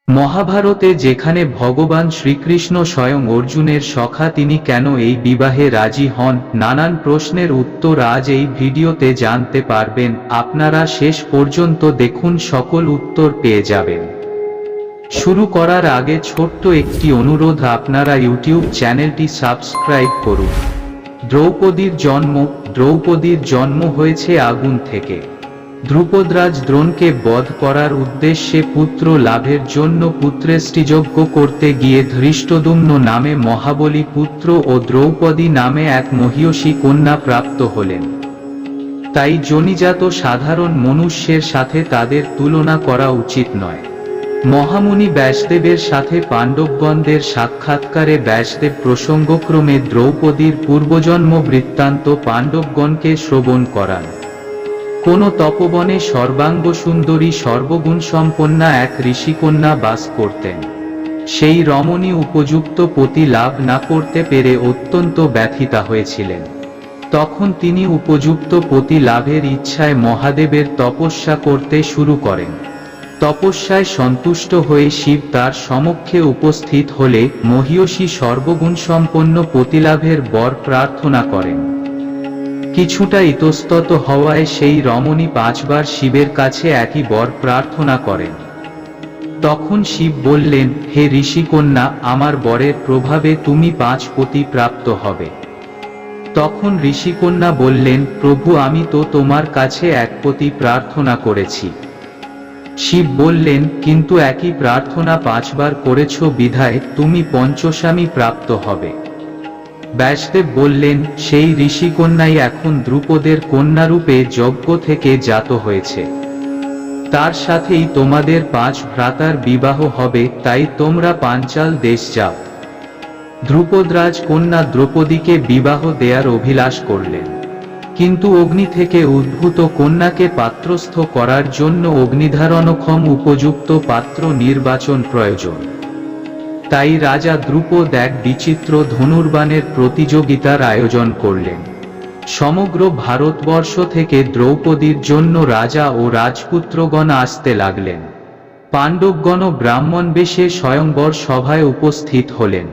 মহাভারতে যেখানে ভগবান শ্রীকৃষ্ণ স্বয়ং অর্জুনের সখা, তিনি কেন এই বিবাহে রাজি হন? নানান প্রশ্নের উত্তর আজ এই ভিডিওতে জানতে পারবেন। আপনারা শেষ পর্যন্ত দেখুন, সকল উত্তর পেয়ে যাবেন। শুরু করার আগে ছোট্ট একটি অনুরোধ, আপনারা ইউটিউব চ্যানেলটি সাবস্ক্রাইব করুন। দ্রৌপদীর জন্ম হয়েছে আগুন থেকে। দ্রুপদরাজ দ্রোণকে বধ করার উদ্দেশ্যে পুত্র লাভের জন্য পুত্রেষ্টিযজ্ঞ করতে গিয়ে ধৃষ্টদ্যুম্ন নামে মহাবলী পুত্র ও দ্রৌপদী নামে এক মহীয়সী কন্যা প্রাপ্ত হলেন। তাই জনিজাত সাধারণ মনুষ্যের সাথে তাদের তুলনা করা উচিত নয়। মহামুনি ব্যাসদেবের সাথে পাণ্ডবগণদের সাক্ষাৎকারে ব্যাসদেব প্রসঙ্গক্রমে দ্রৌপদীর পূর্বজন্ম বৃত্তান্ত পাণ্ডবগণকে শ্রবণ করান। কোন তপবনে সর্বাঙ্গ সুন্দরী সর্বগুণসম্পন্না এক ঋষিকন্যা বাস করতেন। সেই রমণী উপযুক্ত পতি লাভ না করতে পেরে অত্যন্ত ব্যথিতা হয়েছিলেন। তখন তিনি উপযুক্ত পতি লাভের ইচ্ছায় মহাদেবের তপস্যা করতে শুরু করেন। তপস্যায় সন্তুষ্ট হয়ে শিব তার সমক্ষে উপস্থিত হলে মহীয়সী সর্বগুণসম্পন্ন পতিলাভের বর প্রার্থনা করেন। কিছুটা ইতস্তত হওয়ায় সেই রমণী 5 বার শিবের কাছে একই বর প্রার্থনা করেন। তখন শিব বললেন, হে ঋষিকন্যা, আমার বরের প্রভাবে তুমি 5 পতি প্রাপ্ত হবে। তখন ঋষিকন্যা বললেন, প্রভু, আমি তো তোমার কাছে 1 পতি প্রার্থনা করেছি। শিব বললেন, কিন্তু একই প্রার্থনা 5 বার করেছ বিধায় তুমি পঞ্চস্বামী প্রাপ্ত হবে। ব্যাসদেব বললেন, সেই ঋষিকন্যাই এখন দ্রুপদের কন্যারূপে যজ্ঞ থেকে জাত হয়েছে। তার সাথেই তোমাদের 5 ভ্রাতার বিবাহ হবে, তাই তোমরা পাঞ্চাল দেশ যাও। দ্রুপদরাজ কন্যা দ্রৌপদীকে বিবাহ দেয়ার অভিলাষ করলেন, কিন্তু অগ্নি থেকে উদ্ভূত কন্যাকে পাত্রস্থ করার জন্য অগ্নিধারণক্ষম উপযুক্ত পাত্র নির্বাচন প্রয়োজন। তাই রাজা দ্রুপদ এক বিচিত্র ধনুর্বাণের প্রতিযোগিতার আয়োজন করলেন। সমগ্র ভারতবর্ষ থেকে দ্রৌপদীর জন্য রাজা ও রাজপুত্রগণ আসতে লাগলেন। পাণ্ডবগণ ব্রাহ্মণ বেশে স্বয়ংবর সভায় উপস্থিত হলেন।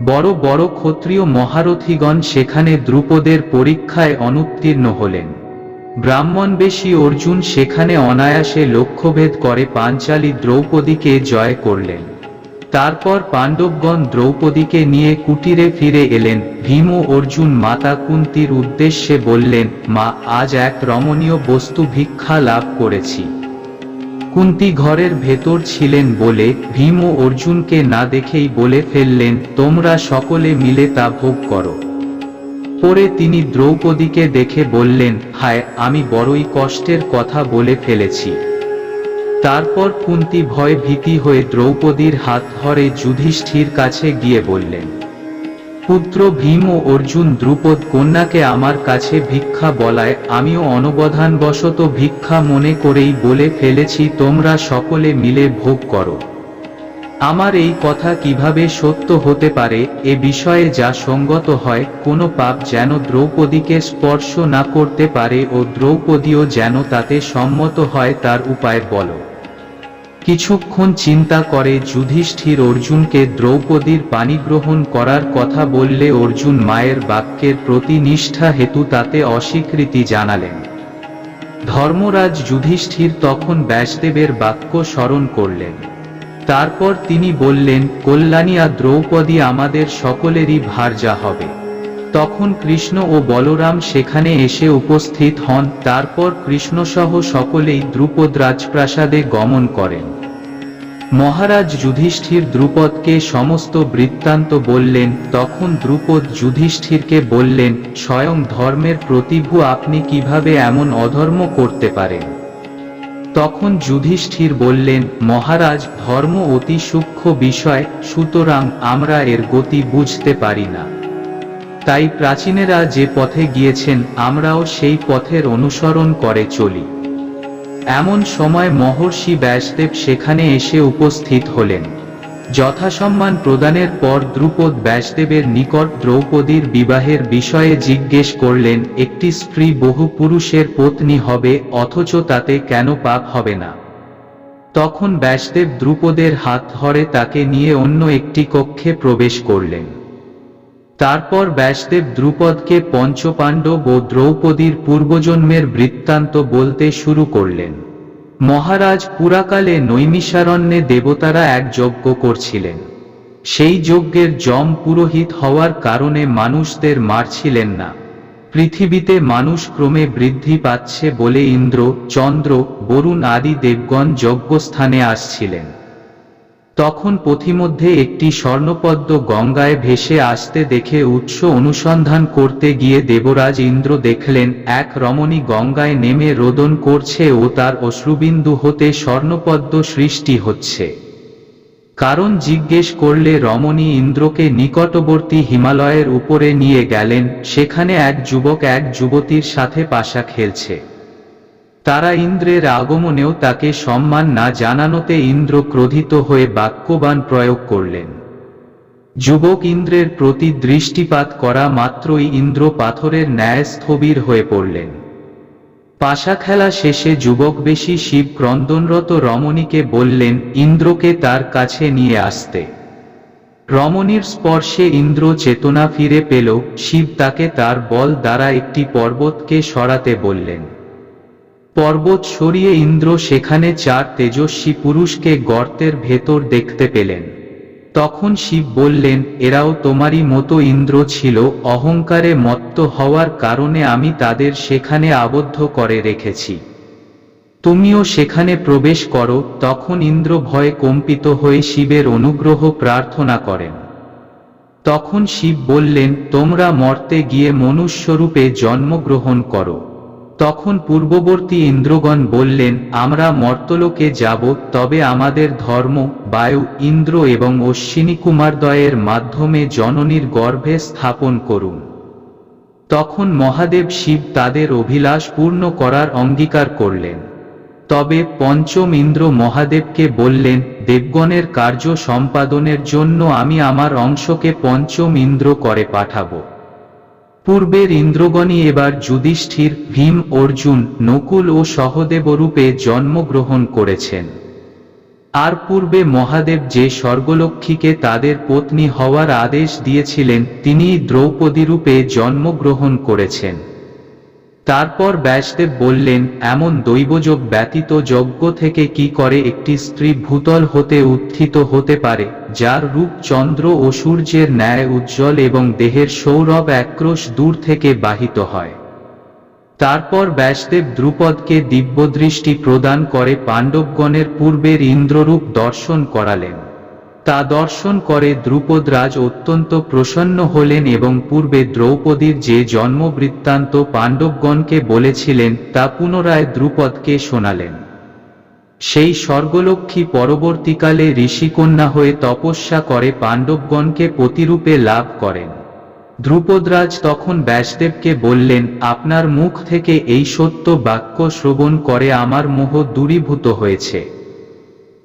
বড় বড় ক্ষত্রিয় মহারথীগণ সেখানে দ্রুপদের পরীক্ষায় অনুত্তীর্ণ হলেন। ব্রাহ্মণবেশী অর্জুন সেখানে অনায়াসে লক্ষ্যভেদ করে পাঞ্চালী দ্রৌপদীকে জয় করলেন। তারপর পাণ্ডবগণ দ্রৌপদীকে নিয়ে কুটিরে ফিরে এলেন। ভীম ও অর্জুন মাতা কুন্তীর উদ্দেশ্যে বললেন, মা, আজ এক রমণীয় বস্তু ভিক্ষা লাভ করেছি। কুন্তী ঘরের ভেতর ছিলেন বলে ভীম ও অর্জুনকে না দেখেই বলে ফেললেন, তোমরা সকলে মিলে তা ভোগ করো। পরে তিনি দ্রৌপদীকে দেখে বললেন, হায়, আমি বড়ই কষ্টের কথা বলে ফেলেছি। তারপর কুন্তী ভয় ভীতি হয়ে দ্রৌপদীর হাত ধরে যুধিষ্ঠির কাছে গিয়ে বললেন, পুত্র ভীম ও অর্জুন দ্রুপদ কন্যাকে আমার কাছে ভিক্ষা বলায় আমিও অনবধানবশত ভিক্ষা মনে করেই বলে ফেলেছি, তোমরা সকলে মিলে ভোগ করো। আমার এই কথা কিভাবে সত্য হতে পারে? এ বিষয়ে যা সঙ্গত হয়, কোনো পাপ যেন দ্রৌপদীকে স্পর্শ না করতে পারে ও দ্রৌপদীও যেন তাতে সম্মত হয়, তার উপায় বলো। কিছুক্ষণ চিন্তা করে যুধিষ্ঠির অর্জুনকে দ্রৌপদীর পাণিগ্রহণ করার কথা বললে অর্জুন মায়ের বাক্যের প্রতি নিষ্ঠা হেতু তাতে অস্বীকৃতি জানালেন। ধর্মরাজ যুধিষ্ঠির তখন ব্যাসদেবের বাক্য স্মরণ করলেন। তারপর তিনি বললেন, কল্যাণী আর দ্রৌপদী আমাদের সকলেরই ভার্যা হবে। তখন কৃষ্ণ ও বলরাম সেখানে এসে উপস্থিত হন। তারপর কৃষ্ণসহ সকলেই দ্রুপদ রাজপ্রাসাদে গমন করেন। মহারাজ যুধিষ্ঠির দ্রুপদকে সমস্ত বৃত্তান্ত বললেন। তখন দ্রুপদ যুধিষ্ঠিরকে বললেন, স্বয়ং ধর্মের প্রতিভু আপনি কিভাবে এমন অধর্ম করতে পারেন? তখন যুধিষ্ঠির বললেন, মহারাজ, ধর্ম অতি সূক্ষ্ম বিষয়, সুতরাং আমরা এর গতি বুঝতে পারি না। তাই প্রাচীনেরা যে পথে গিয়েছেন আমরাও সেই পথের অনুসরণ করে চলি। এমন সময় মহর্ষি ব্যাসদেব সেখানে এসে উপস্থিত হলেন। যথাসম্মান প্রদানের পর দ্রুপদ ব্যাসদেবের নিকট দ্রৌপদীর বিবাহের বিষয়ে জিজ্ঞেস করলেন, একটি স্ত্রী বহু পুরুষের পত্নী হবে, অথচ তাতে কেন পাপ হবে না? তখন ব্যাসদেব দ্রুপদের হাত ধরে তাকে নিয়ে অন্য একটি কক্ষে প্রবেশ করলেন। তারপর ব্যাসদেব দ্রুপদকে পঞ্চপাণ্ডব ও দ্রৌপদীর পূর্বজন্মের বৃত্তান্ত বলতে শুরু করলেন। মহারাজ, পুরাকালে নৈমিষারণ্যে দেবতারা এক যজ্ঞ করছিলেন। সেই যজ্ঞের যম পুরোহিত হওয়ার কারণে মানুষদের মারছিলেন না। পৃথিবীতে মানুষ ক্রমে বৃদ্ধি পাচ্ছে বলে ইন্দ্র, চন্দ্র, বরুণ আদি দেবগণ যজ্ঞস্থানে আসছিলেন। তখন পথিমধ্যে একটি স্বর্ণপদ্ম গঙ্গায় ভেসে আসতে দেখে উৎস অনুসন্ধান করতে গিয়ে দেবরাজ ইন্দ্র দেখলেন এক রমণী গঙ্গায় নেমে রোদন করছে ও তার অশ্রুবিন্দু হতে স্বর্ণপদ্ম সৃষ্টি হচ্ছে। কারণ জিজ্ঞেস করলে রমণী ইন্দ্রকে নিকটবর্তী হিমালয়ের উপরে নিয়ে গেলেন। সেখানে এক যুবক এক যুবতীর সাথে পাশা খেলছে। তারা ইন্দ্রের আগমনেও তাকে সম্মান না জানানোতে ইন্দ্র ক্রোধিত হয়ে বাক্যবাণ প্রয়োগ করলেন। যুবক ইন্দ্রের প্রতি দৃষ্টিপাত করা মাত্রই ইন্দ্র পাথরের ন্যায় স্থবির হয়ে পড়লেন। পাশা খেলা শেষে যুবক বেশি শিব ক্রন্দনরত রমণীকে বললেন ইন্দ্রকে তার কাছে নিয়ে আসতে। রমণীর স্পর্শে ইন্দ্র চেতনা ফিরে পেল। শিব তাকে তার বল দ্বারা একটি পর্বতকে সরাতে বললেন। পর্বত সরিয়ে ইন্দ্র সেখানে 4 তেজস্বী পুরুষকে গর্তের ভেতর দেখতে পেলেন। তখন শিব বললেন, এরাও তোমারই মতো ইন্দ্র ছিল। অহংকারে মত্ত হওয়ার কারণে আমি তাদের সেখানে আবদ্ধ করে রেখেছি। তুমিও সেখানে প্রবেশ করো। তখন ইন্দ্র ভয়ে কম্পিত হয়ে শিবের অনুগ্রহ প্রার্থনা করেন। তখন শিব বললেন, তোমরা মর্তে গিয়ে মনুষ্যরূপে জন্মগ্রহণ করো। তখন পূর্ববর্তী ইন্দ্রগণ বললেন, আমরা মর্তলোকে যাব, তবে আমাদের ধর্ম, বায়ু, ইন্দ্র এবং অশ্বিনী কুমারদ্বয়ের মাধ্যমে জননীর গর্ভে স্থাপন করুন। তখন মহাদেব শিব তাদের অভিলাষ পূর্ণ করার অঙ্গীকার করলেন। তবে পঞ্চম ইন্দ্র মহাদেবকে বললেন, দেবগণের কার্য সম্পাদনের জন্য আমি আমার অংশকে পঞ্চম ইন্দ্র করে পাঠাবো। পূর্বের ইন্দ্রগণই এবার যুধিষ্ঠির, ভীম, অর্জুন, নকুল ও সহদেবরূপে জন্মগ্রহণ করেছেন। আর পূর্বে মহাদেব যে স্বর্গলক্ষ্মীকে তাদের পত্নী হওয়ার আদেশ দিয়েছিলেন তিনিই দ্রৌপদীরূপে জন্মগ্রহণ করেছেন। তারপর ব্যাসদেব বললেন, এমন দৈবযোগ ব্যতীত যজ্ঞ থেকে কি করে একটি স্ত্রী ভূতল হতে উত্থিত হতে পারে, যার রূপ চন্দ্র ও সূর্যের ন্যায় উজ্জ্বল এবং দেহের সৌরভ একক্রোশ দূর থেকে বাহিত হয়। তারপর ব্যাসদেব দ্রুপদকে দিব্যদৃষ্টি প্রদান করে পাণ্ডবগণের পূর্বের ইন্দ্ররূপ দর্শন করালেন। তা দর্শন করে দ্রুপদরাজ অত্যন্ত প্রসন্ন হলেন এবং পূর্বে দ্রৌপদীর যে জন্মবৃত্তান্ত পাণ্ডবগণকে বলেছিলেন তা পুনরায় দ্রুপদকে শোনালেন। সেই স্বর্গলক্ষ্মী পরবর্তীকালে ঋষিকন্যা হয়ে তপস্যা করে পাণ্ডবগণকে পতিরূপে লাভ করেন। দ্রুপদরাজ তখন ব্যাসদেবকে বললেন, আপনার মুখ থেকে এই সত্য বাক্য শ্রবণ করে আমার মোহ দূরীভূত হয়েছে।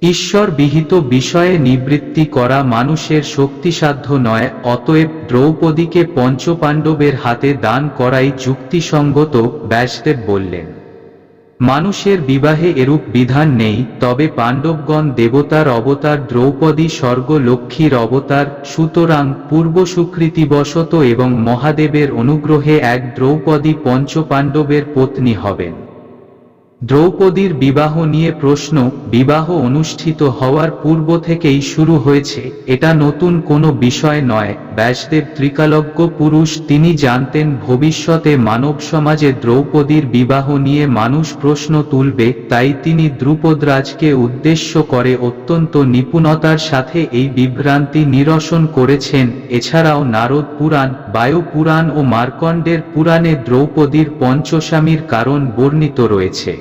ঈশ্বর বিহিত বিষয়ে নিবৃত্তি করা মানুষের শক্তিসাধ্য নয়, অতএব দ্রৌপদীকে পঞ্চপাণ্ডবের হাতে দান করাই যুক্তিসঙ্গত। ব্যাসদেব বললেন, মানুষের বিবাহে এরূপ বিধান নেই, তবে পাণ্ডবগণ দেবতার অবতার, দ্রৌপদী স্বর্গ লক্ষ্মীর অবতার। সুতরাং পূর্ব সুকৃতিবশত এবং মহাদেবের অনুগ্রহে এক দ্রৌপদী পঞ্চপাণ্ডবের পত্নী হবেন। দ্রৌপদীর বিবাহ নিয়ে প্রশ্ন বিবাহ অনুষ্ঠিত হওয়ার পূর্ব থেকেই শুরু হয়েছে, এটা নতুন কোনো বিষয় নয়। ব্যাসদেব ত্রিকালজ্ঞ পুরুষ, তিনি জানতেন ভবিষ্যতে মানব সমাজে দ্রৌপদীর বিবাহ নিয়ে মানুষ প্রশ্ন তুলবে, তাই তিনি দ্রুপদরাজকে উদ্দেশ্য করে অত্যন্ত নিপুণতার সাথে এই বিভ্রান্তি নিরসন করেছেন। এছাড়াও নারদ পুরাণ, বায়ু পুরাণ ও মার্কণ্ডের পুরাণে দ্রৌপদীর পঞ্চস্বামীর কারণ বর্ণিত রয়েছে।